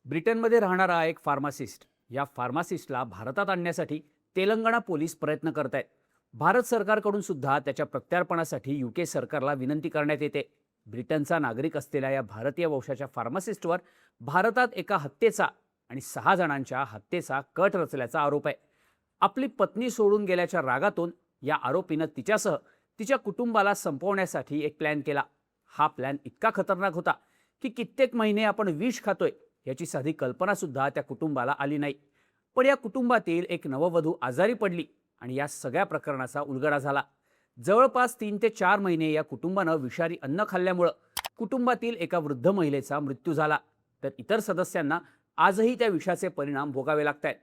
ब्रिटनमध्ये राहणारा एक फार्मासिस्ट या फार्मासिस्टला भारतात आणण्यासाठी तेलंगणा पोलीस प्रयत्न करत आहेत. भारत सरकारकडून सुद्धा त्याच्या प्रत्यार्पणासाठी युके सरकारला विनंती करण्यात येते. ब्रिटनचा नागरिक असलेल्या या भारतीय वंशाच्या फार्मासिस्टवर भारतात एका हत्येचा आणि 6 जणांच्या हत्येचा कट रचल्याचा आरोप आहे. आपली पत्नी सोडून गेल्याच्या रागातून या आरोपीनं तिच्यासह तिच्या कुटुंबाला संपवण्यासाठी एक प्लॅन केला. हा प्लॅन इतका खतरनाक होता की कित्येक महिने आपण विष खातोय याची साधी कल्पना सुद्धा त्या कुटुंबाला आली नाही. पण या कुटुंबातील एक नववधू आजारी पडली आणि या सगळ्या प्रकरणाचा उलगडा झाला. जवळपास 3 ते 4 महिने या कुटुंबानं विषारी अन्न खाल्ल्यामुळं कुटुंबातील एका वृद्ध महिलेचा मृत्यू झाला. तर इतर सदस्यांना आजही त्या विषाचे परिणाम भोगावे लागत आहेत.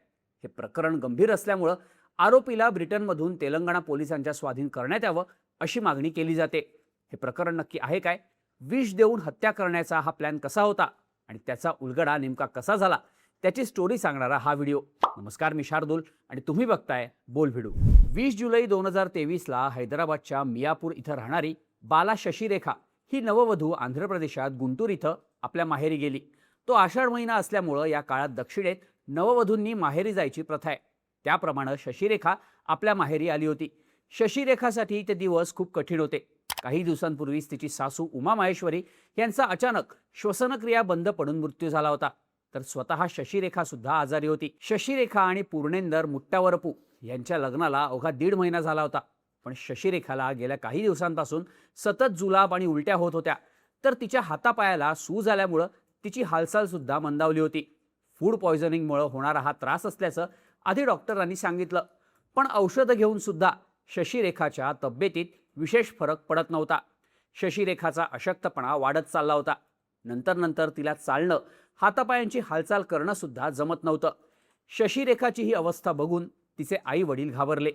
हे प्रकरण गंभीर असल्यामुळं आरोपीला ब्रिटनमधून तेलंगणा पोलिसांच्या स्वाधीन करण्यात यावं अशी मागणी केली जाते. हे प्रकरण नक्की आहे काय? विष देऊन हत्या करण्याचा हा प्लॅन कसा होता आणि त्याचा उलगडा नेमका कसा झाला, त्याची स्टोरी सांगणारा हा व्हिडिओ. नमस्कार, मी शार्दूल आणि तुम्ही बघताय बोल व्हिडिओ. 20 जुलै 2023ला हैदराबादच्या मियापूर इथं राहणारी बाला शशिरेखा ही नववधू आंध्र प्रदेशात गुंटूर इथं आपल्या माहेरी गेली. तो आषाढ महिना असल्यामुळं या काळात दक्षिणेत नववधूंनी माहेरी जायची प्रथा आहे. त्याप्रमाणे शशिरेखा आपल्या माहेरी आली होती. शशिरेखासाठी ते दिवस खूप कठीण होते. काही दिवसांपूर्वीच तिची सासू उमा माहेश्वरी यांचा अचानक श्वसनक्रिया बंद पडून मृत्यू झाला होता. तर स्वतः शशिरेखा सुद्धा आजारी होती. शशिरेखा आणि पूर्णेंदर मुट्टावरपू यांच्या लग्नाला अवघा 1.5 महिना झाला होता. पण शशिरेखाला गेल्या काही दिवसांपासून सतत जुलाब आणि उलट्या होत होत्या. तर तिच्या हातापायाला सूज आल्यामुळं तिची हालचाल सुद्धा मंदावली होती. फूड पॉयझनिंगमुळे होणारा हा त्रास असल्याचं आधी डॉक्टरांनी सांगितलं. पण औषधं घेऊन सुद्धा शशिरेखाच्या तब्येतीत विशेष फरक पडत नव्हता. शशिरेखाचा अशक्तपणा वाढत चालला होता. नंतर तिला चालणं, हातापायांची हालचाल करणं सुद्धा जमत नव्हतं. शशिरेखाची ही अवस्था बघून तिचे आई वडील घाबरले.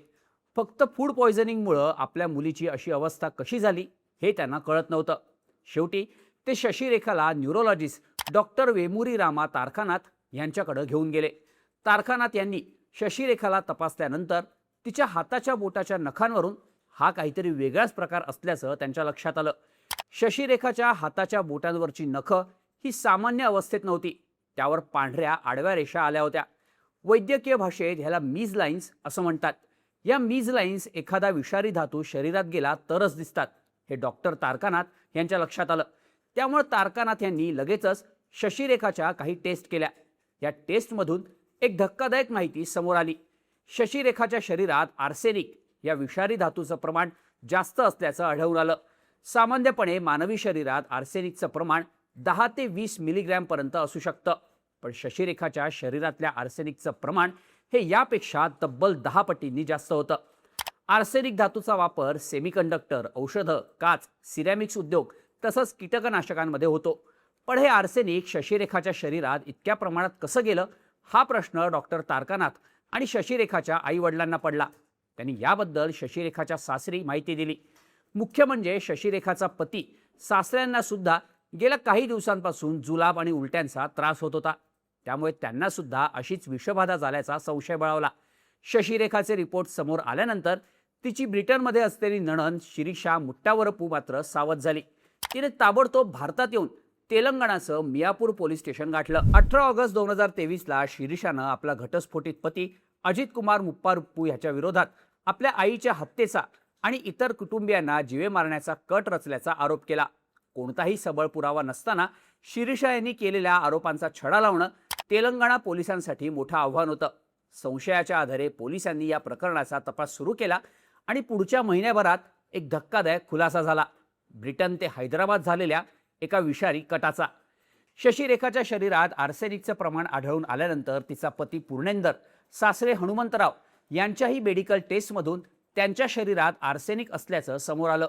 फक्त फूड पॉयझनिंगमुळं आपल्या मुलीची अशी अवस्था कशी झाली हे त्यांना कळत नव्हतं. शेवटी ते शशिरेखाला न्यूरोलॉजिस्ट डॉक्टर वेमुरी रामा तारखानाथ यांच्याकडे घेऊन गेले. तारखानाथ यांनी शशिरेखाला तपासल्यानंतर तिच्या हाताच्या बोटाच्या नखांवरून हा काहीतरी वेगळाच प्रकार असल्याचं त्यांच्या लक्षात आलं. शशिरेखाच्या हाताच्या बोटांवरची नखं ही सामान्य अवस्थेत नव्हती. त्यावर पांढऱ्या आडव्या रेषा आल्या होत्या. वैद्यकीय भाषेत ह्याला मीज लाईन्स असं म्हणतात. या मीज लाईन्स एखादा विषारी धातू शरीरात गेला तरच दिसतात, हे डॉक्टर तारखानाथ यांच्या लक्षात आलं. त्यामुळे तारखानाथ यांनी लगेचच शशिरेखाच्या काही टेस्ट केल्या. या टेस्टमधून एक धक्कादायक माहिती समोर आली. शशिरेखाच्या शरीरात आर्सेनिक या विषारी धातूचं प्रमाण जास्त असल्याचं आढळून आलं. सामान्यपणे मानवी शरीरात आर्सेनिकचं प्रमाण 10 ते 20 मिलीग्रॅम पर्यंत असू शकतं. पण शशिरेखाच्या शरीरातल्या आर्सेनिकचं प्रमाण हे यापेक्षा तब्बल 10 पटींनी जास्त होतं. आर्सेनिक धातूचा वापर सेमीकंडक्टर, औषधं, काच, सिरॅमिक्स उद्योग तसंच कीटकनाशकांमध्ये होतो. पण हे आर्सेनिक शशिरेखाच्या शरीरात इतक्या प्रमाणात कसं गेलं, हा प्रश्न डॉक्टर तारखानाथ आणि शशिरेखाच्या आई वडिलांना पडला. त्यांनी याबद्दल शशिरेखाच्या सासरी माहिती दिली. मुख्य म्हणजे शशिरेखाचा पती सासऱ्यांना सुद्धा गेल्या काही दिवसांपासून जुलाब आणि उलट्यांचा त्रास होत होता. त्यामुळे त्यांना सुद्धा अशीच विषबाधा झाल्याचा संशय बळावला. शशिरेखाचे रिपोर्ट समोर आल्यानंतर तिची ब्रिटनमध्ये असलेली नणंद शिरीषा मुट्टावरपू मात्र सावध झाली. तिने ताबडतोब भारतात येऊन तेलंगणाचं मियापूर पोलीस स्टेशन गाठलं. 18 ऑगस्ट 2023ला शिरीषानं आपला घटस्फोटित पती अजित कुमार मुप्पारुप्पू याच्या विरोधात आपल्या आईच्या हत्येचा आणि इतर कुटुंबियांना जीवे मारण्याचा कट रचल्याचा आरोप केला. कोणताही सबळ पुरावा नसताना शिरीषा यांनी केलेल्या आरोपांचा छडा लावणं तेलंगणा पोलिसांसाठी मोठं आव्हान होतं. संशयाच्या आधारे पोलिसांनी या प्रकरणाचा तपास सुरू केला आणि पुढच्या महिन्याभरात एक धक्कादायक खुलासा झाला. ब्रिटन ते हैदराबाद झालेल्या एका विषारी कटाचा. शशिरेखाच्या शरीरात आर्सेनिकचं प्रमाण आढळून आल्यानंतर तिचा पती पूर्णेंदर, सासरे हनुमंतराव यांच्याही मेडिकल टेस्टमधून त्यांच्या शरीरात आर्सेनिक असल्याचं समोर आलं.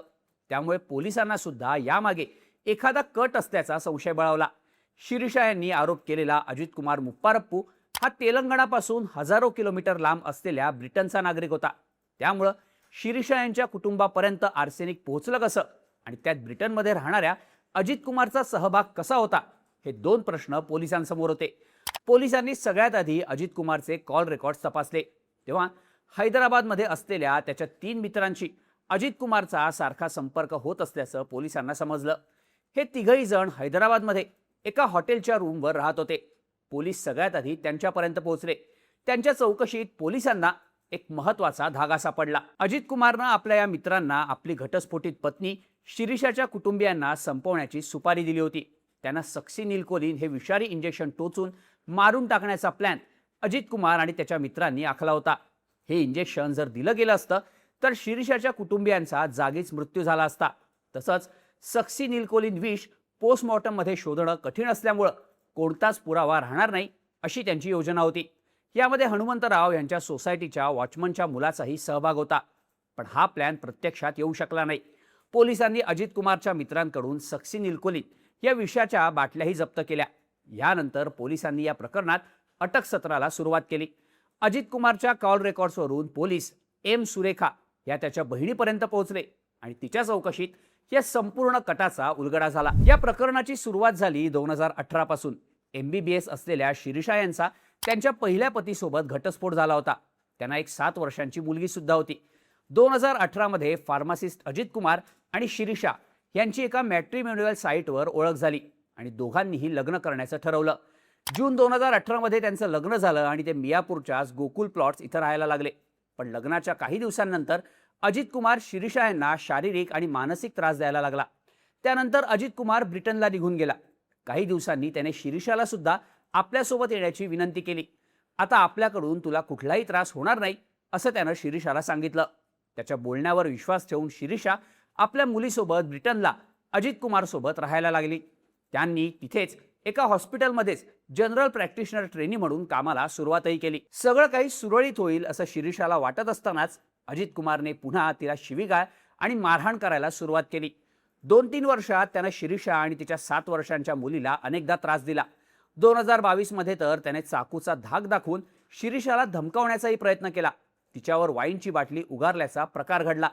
त्यामुळे पोलिसांना सुद्धा यामागे एखादा कट असल्याचा संशय बळावला. शिरीषा यांनी आरोप केलेला अजित कुमार मुप्पारप्पू हा तेलंगणापासून हजारो किलोमीटर लांब असलेल्या ब्रिटनचा नागरिक होता. त्यामुळं शिरीषा यांच्या कुटुंबापर्यंत आर्सेनिक पोहोचलं कसं आणि त्यात ब्रिटनमध्ये राहणाऱ्या अजित कुमारचा सहभाग कसा होता, हे 2 प्रश्न पोलिसांसमोर होते. पोलिसांनी सगळ्यात आधी अजित कुमारचे कॉल रेकॉर्ड्स तपासले. तेव्हा हैदराबादमध्ये असलेल्या त्याच्या 3 मित्रांशी अजित कुमारचा सारखा संपर्क होत असल्याचं पोलिसांना समजलं. हे तिघही जण हैदराबादमध्ये एका हॉटेलच्या रूमवर राहत होते. पोलीस सगळ्यात आधी त्यांच्यापर्यंत पोहोचले. त्यांच्या चौकशीत पोलिसांना एक महत्त्वाचा धागा सापडला. अजित कुमारनं आपल्या या मित्रांना आपली घटस्फोटित पत्नी शिरीषाच्या कुटुंबियांना संपवण्याची सुपारी दिली होती. त्यांना सक्सीनिलकोलिन हे विषारी इंजेक्शन टोचून मारून टाकण्याचा प्लॅन अजित कुमार आणि त्याच्या मित्रांनी आखला होता. हे इंजेक्शन जर दिलं गेलं असतं तर शिरीषाच्या कुटुंबियांचा जागीच मृत्यू झाला असता. तसंच सक्सीनिलकोलिन विष पोस्टमॉर्टममध्ये शोधणं कठीण असल्यामुळं कोणताच पुरावा राहणार नाही अशी त्यांची योजना होती. यामध्ये हनुमंतराव यांच्या सोसायटीच्या वॉचमनच्या मुलाचाही सहभाग होता. पण हा प्लॅन प्रत्यक्षात येऊ शकला नाही. पोलिसांनी अजित कुमारच्या मित्रांकडून सक्सीनिलकोलिन या विषाच्या बाटल्याही जप्त केल्या. यानंतर पोलिसांनी या प्रकरणात अटक सत्राला सुरुवात केली. अजित कुमारच्या कॉल रेकॉर्ड्सवरून पोलीस एम सुरेखा या त्याच्या बहिणीपर्यंत पोहोचले आणि तिच्या चौकशीत या संपूर्ण कटाचा उलगडा झाला. या प्रकरणाची सुरुवात झाली 2018 पासून. MBBS असलेल्या शिरीषा यांचा त्यांच्या पहिल्या पतीसोबत घटस्फोट झाला होता. त्यांना एक 7 वर्षांची मुलगी सुद्धा होती. 2018 मध्ये फार्मासिस्ट अजित कुमार आणि शिरीषा यांची एका मॅट्रिमोनियल साईटवर ओळख झाली आणि दोघांनीही लग्न करण्याचं ठरवलं. जून 2018 मध्ये त्यांचं लग्न झालं आणि ते मियापूरच्याच गोकुल प्लॉट्स इथं राहायला लागले. पण लग्नाच्या काही दिवसांनंतर अजित कुमार शिरीषा यांना शारीरिक आणि मानसिक त्रास द्यायला लागला. त्यानंतर अजित कुमार ब्रिटनला निघून गेला. काही दिवसांनी त्याने शिरीषाला सुद्धा आपल्यासोबत येण्याची विनंती केली. आता आपल्याकडून तुला कुठलाही त्रास होणार नाही असं त्यानं शिरीषाला सांगितलं. त्याच्या बोलण्यावर विश्वास ठेवून शिरीषा आपल्या मुलीसोबत ब्रिटनला अजित कुमार सोबत राहायला लागली. त्यांनी तिथेच एका हॉस्पिटलमध्येच जनरल प्रॅक्टिशनर ट्रेनी म्हणून कामाला सुरुवातही केली. सगळं काही सुरळीत होईल असं शिरीषाला वाटत असतानाच अजित कुमारने पुन्हा तिला शिवीगाळ आणि मारहाण करायला सुरुवात केली. 2-3 वर्षात त्यानं शिरीषा आणि तिच्या 7 वर्षांच्या मुलीला अनेकदा त्रास दिला. 2022 मध्ये तर त्याने चाकूचा धाक दाखवून शिरीषाला धमकावण्याचाही प्रयत्न केला. तिच्यावर वाईनची बाटली उगारल्याचा प्रकार घडला.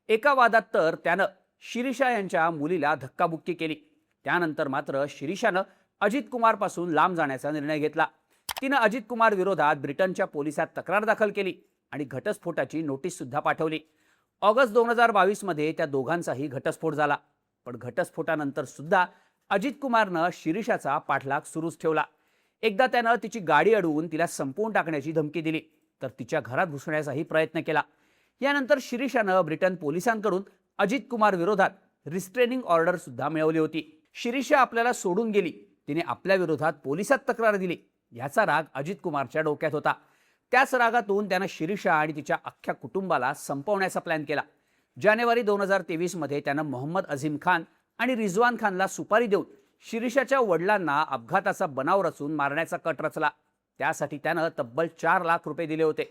एका वादात तर त्यानं शिरीषा यांच्या मुलीला धक्काबुक्की केली. त्यानंतर मात्र शिरीषानं अजित कुमारपासून लांब जाण्याचा निर्णय घेतला. तिनं अजित कुमार विरोधात ब्रिटनच्या पोलिसात तक्रार दाखल केली आणि घटस्फोटाची नोटीस सुद्धा पाठवली. ऑगस्ट 2022 मध्ये त्या दोघांचाही घटस्फोट झाला. पण घटस्फोटानंतर सुद्धा अजित कुमारनं शिरीषाचा पाठलाग सुरूच ठेवला. एकदा त्यानं तिची गाडी अडवून तिला संपवून टाकण्याची धमकी दिली तर तिच्या घरात घुसण्याचाही प्रयत्न केला. यानंतर शिरीषानं ब्रिटन पोलिसांकडून अजित कुमार विरोधात रिस्ट्रेनिंग ऑर्डर सुद्धा मिळवली होती. शिरीषा आपल्याला सोडून गेली, तिने आपल्या विरोधात पोलिसात तक्रार दिली, याचा राग अजित कुमारच्या डोक्यात होता. त्याच रागातून त्यानं शिरीषा आणि तिच्या अख्ख्या कुटुंबाला संपवण्याचा प्लॅन केला. जानेवारी 2023 मध्ये त्यानं मोहम्मद अझीम खान आणि रिजवान खानला सुपारी देऊन शिरीषाच्या वडिलांना अपघाताचा बनाव रचून मारण्याचा कट रचला. त्यासाठी त्यानं तब्बल 4 लाख रुपये दिले होते.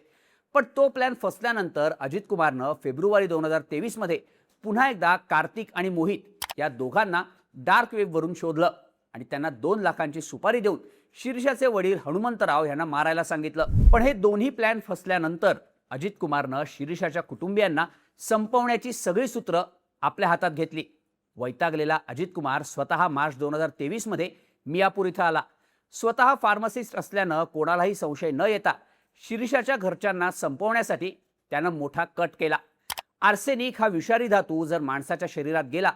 पण तो प्लॅन फसल्यानंतर अजित कुमारनं फेब्रुवारी 2023 मध्ये पुन्हा एकदा कार्तिक आणि मोहित या दोघांना डार्क वेबवरून शोधलं आणि त्यांना 2 लाखांची सुपारी देऊन शिरीषाचे वडील हनुमंतराव यांना मारायला सांगितलं. पण हे दोन्ही प्लॅन फसल्यानंतर अजित कुमारनं शिरीषाच्या कुटुंबियांना संपवण्याची सगळी सूत्र आपल्या हातात घेतली. वैतागलेला अजित कुमार स्वतः मार्च 2023 मध्ये मियापूर इथं आला. स्वतः फार्मासिस्ट असल्यानं कोणालाही संशय न येता शिरीषाच्या घरच्यांना संपवण्यासाठी त्यानं मोठा कट केला. आर्सेनिक हा विषारी धातू जर माणसाच्या शरीरात गेला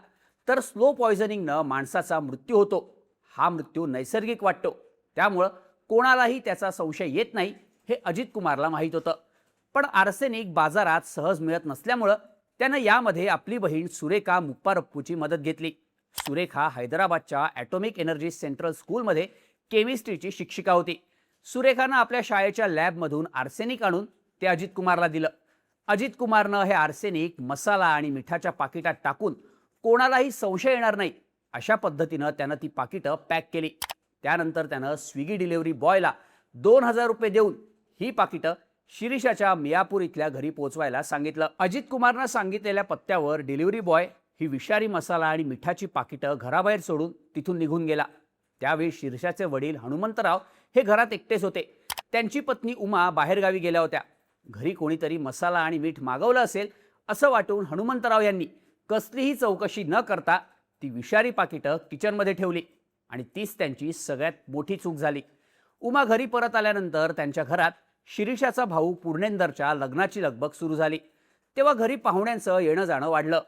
तर स्लो पॉयझनिंगनं माणसाचा मृत्यू होतो. हा मृत्यू नैसर्गिक वाटतो, त्यामुळं कोणालाही त्याचा संशय येत नाही हे अजित कुमारला माहीत होतं. पण आर्सेनिक बाजारात सहज मिळत नसल्यामुळं त्यानं यामध्ये आपली बहीण सुरेखा मुप्पारप्पूची मदत घेतली. सुरेखा हैदराबादच्या ॲटॉमिक एनर्जी सेंट्रल स्कूलमध्ये केमिस्ट्रीची शिक्षिका होती. सुरेखानं आपल्या शाळेच्या लॅबमधून आर्सेनिक आणून ते अजित कुमारला दिलं. अजित कुमारनं हे आर्सेनिक मसाला आणि मिठाच्या पाकिटात टाकून कोणालाही संशय येणार नाही अशा पद्धतीनं त्यानं ती पाकिटं पॅक केली. त्यानंतर त्यानं स्विगी डिलिव्हरी बॉयला 2000 रुपये देऊन ही पाकिटं शिरीषाच्या मियापूर इथल्या घरी पोहोचवायला सांगितलं. अजित कुमारनं सांगितलेल्या पत्त्यावर डिलिव्हरी बॉय ही विषारी मसाला आणि मिठाची पाकिटं घराबाहेर सोडून तिथून निघून गेला. त्यावेळी शिरीषाचे वडील हनुमंतराव हे घरात एकटेच होते. त्यांची पत्नी उमा बाहेरगावी गेल्या होत्या. घरी कोणीतरी मसाला आणि मीठ मागवलं असेल असं वाटून हनुमंतराव यांनी कसलीही चौकशी न करता ती विषारी पाकिटं किचनमध्ये ठेवली आणि तीच त्यांची सगळ्यात मोठी चूक झाली. उमा घरी परत आल्यानंतर त्यांच्या घरात शिरीषाचा भाऊ पूर्णेंदरच्या लग्नाची लगबग सुरू झाली. तेव्हा घरी पाहुण्यांचं येणं जाणं वाढलं.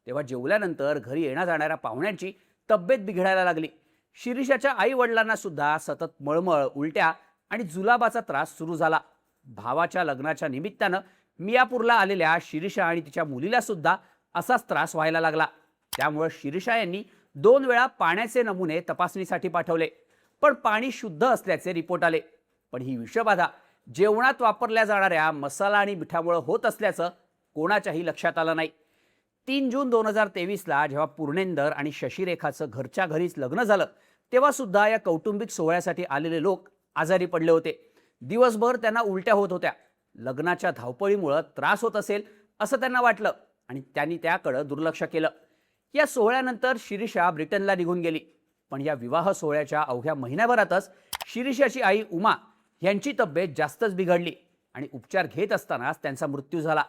तेव्हा जेवल्यानंतर घरी येण्या जाणाऱ्या पाहुण्यांची तब्येत बिघडायला लागली. शिरीषाच्या आई वडिलांना सुद्धा सतत मळमळ, उलट्या आणि जुलाबाचा त्रास सुरू झाला. भावाच्या लग्नाच्या निमित्तानं मियापूरला आलेल्या शिरीषा आणि तिच्या मुलीला सुद्धा असाच त्रास व्हायला लागला. त्यामुळे शिरीषा यांनी 2 वेळा पाण्याचे नमुने तपासणीसाठी पाठवले, पण पाणी शुद्ध असल्याचे रिपोर्ट आले. पण ही विषबाधा जेवणात वापरल्या जाणाऱ्या मसाला आणि मिठामुळे होत असल्याचं कोणाच्याही लक्षात आलं नाही. 3 जून 2023ला जेव्हा पूर्णेंदर आणि शशिरेखाचं घरच्या घरीच लग्न झालं, तेव्हा सुद्धा या कौटुंबिक सोहळ्यासाठी आलेले लोक आजारी पडले होते. दिवसभर त्यांना उलट्या होत होत्या. लग्नाच्या धावपळीमुळे त्रास होत असेल असं त्यांना वाटलं आणि त्यांनी त्याकडे दुर्लक्ष केलं. या सोहळ्यानंतर शिरीषा ब्रिटनला निघून गेली. पण या विवाह सोहळ्याच्या अवघ्या महिन्याभरातच शिरीषाची आई उमा यांची तब्येत जास्तच बिघडली आणि उपचार घेत असतानाच त्यांचा मृत्यू झाला.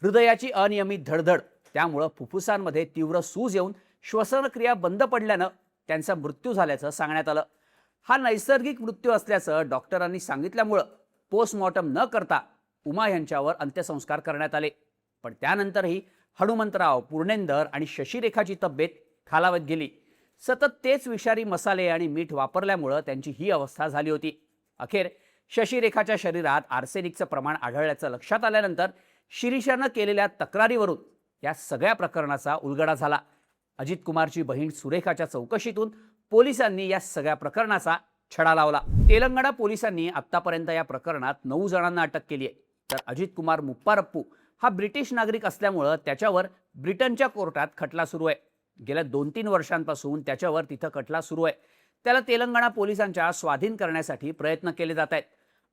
हृदयाची अनियमित धडधड, त्यामुळं फुफ्फुसांमध्ये तीव्र सूज येऊन श्वसनक्रिया बंद पडल्यानं त्यांचा मृत्यू झाल्याचं सांगण्यात आलं. हा नैसर्गिक मृत्यू असल्याचं डॉक्टरांनी सांगितल्यामुळं पोस्टमॉर्टम न करता उमा यांच्यावर अंत्यसंस्कार करण्यात आले. पण त्यानंतरही हनुमंतराव, पूर्णेंदर आणि शशिरेखाची तब्येत खालावत गेली. सतत तेच विषारी मसाले आणि मीठ वापरल्यामुळं त्यांची ही अवस्था झाली होती. अखेर शशिरेखाच्या शरीरात आर्सेनिकचं प्रमाण आढळल्याचं लक्षात आल्यानंतर शिरीषानं केलेल्या तक्रारीवरून या सगळ्या प्रकरणाचा उलगडा झाला. अजित कुमारची बहीण सुरेखाच्या चौकशीतून पोलिसांनी या सगळ्या प्रकरणाचा छडा लावला. तेलंगणा पोलिसांनी आतापर्यंत या प्रकरणात 9 जणांना अटक केली आहे. तर अजित कुमार मुप्पारप्पू हा ब्रिटिश नागरिक असल्यामुळं त्याच्यावर ब्रिटनच्या कोर्टात खटला सुरू आहे. गेल्या 2-3 वर्षांपासून त्याच्यावर तिथं खटला सुरू आहे. त्याला तेलंगणा पोलिसांच्या स्वाधीन करण्यासाठी प्रयत्न केले जात आहेत.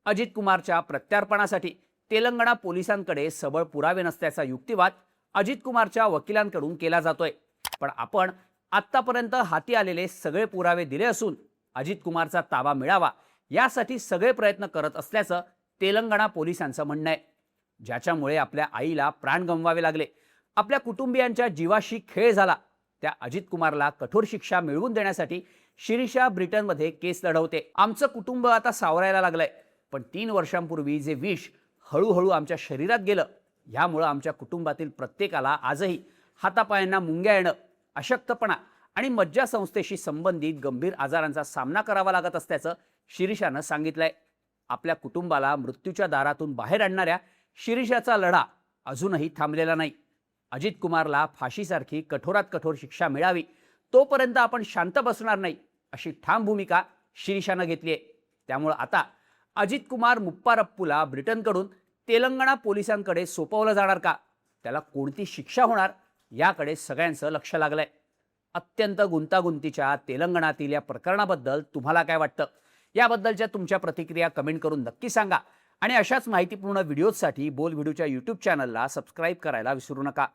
अजित कुमारच्या प्रत्यार्पणासाठी तेलंगणा पोलिसांकडे सबळ पुरावे नसल्याचा युक्तिवाद अजित कुमारच्या वकिलांकडून केला जातोय. पण आपण आतापर्यंत हाती आलेले सगळे पुरावे दिले असून अजित कुमारचा ताबा मिळावा यासाठी सगळे प्रयत्न करत असल्याचं तेलंगणा पोलिसांचं म्हणणं आहे. ज्याच्यामुळे आपल्या आईला प्राण गमवावे लागले, आपल्या कुटुंबियांच्या जीवाशी खेळ झाला, त्या अजित कुमारला कठोर शिक्षा मिळवून देण्यासाठी शिरीषा ब्रिटनमध्ये केस लढवते. आमचं कुटुंब आता सावरायला लागलंय, पण 3 वर्षांपूर्वी जे विष हळूहळू आमच्या शरीरात गेलं, यामुळं आमच्या कुटुंबातील प्रत्येकाला आजही हातापायांना मुंग्या येणं, अशक्तपणा आणि मज्जासंस्थेशी संबंधित गंभीर आजारांचा सामना करावा लागत असल्याचं शिरीषानं सांगितलंय. आपल्या कुटुंबाला मृत्यूच्या दारातून बाहेर आणणाऱ्या शिरीषाचा लढा अजूनही थांबलेला नाही. अजित कुमारला फाशीसारखी कठोरात कठोर शिक्षा मिळावी तोपर्यंत आपण शांत बसणार नाही, अशी ठाम भूमिका शिरीषानं घेतली आहे. त्यामुळे आता अजित कुमार मुप्पारप्पूला ब्रिटनकडून तेलंगणा पोलिसांकडे सोपवलं जाणार का, त्याला कोणती शिक्षा होणार याकडे सगळ्यांचं लक्ष लागलंय. अत्यंत गुंतागुंतीच्या तेलंगणातील या प्रकरणाबद्दल तुम्हाला काय वाटतं, याबद्दलच्या तुमच्या प्रतिक्रिया कमेंट करून नक्की सांगा. आणि अशाच माहितीपूर्ण व्हिडिओजसाठी बोल व्हिडिओच्या यूट्यूब चॅनलला सबस्क्राईब करायला विसरू नका.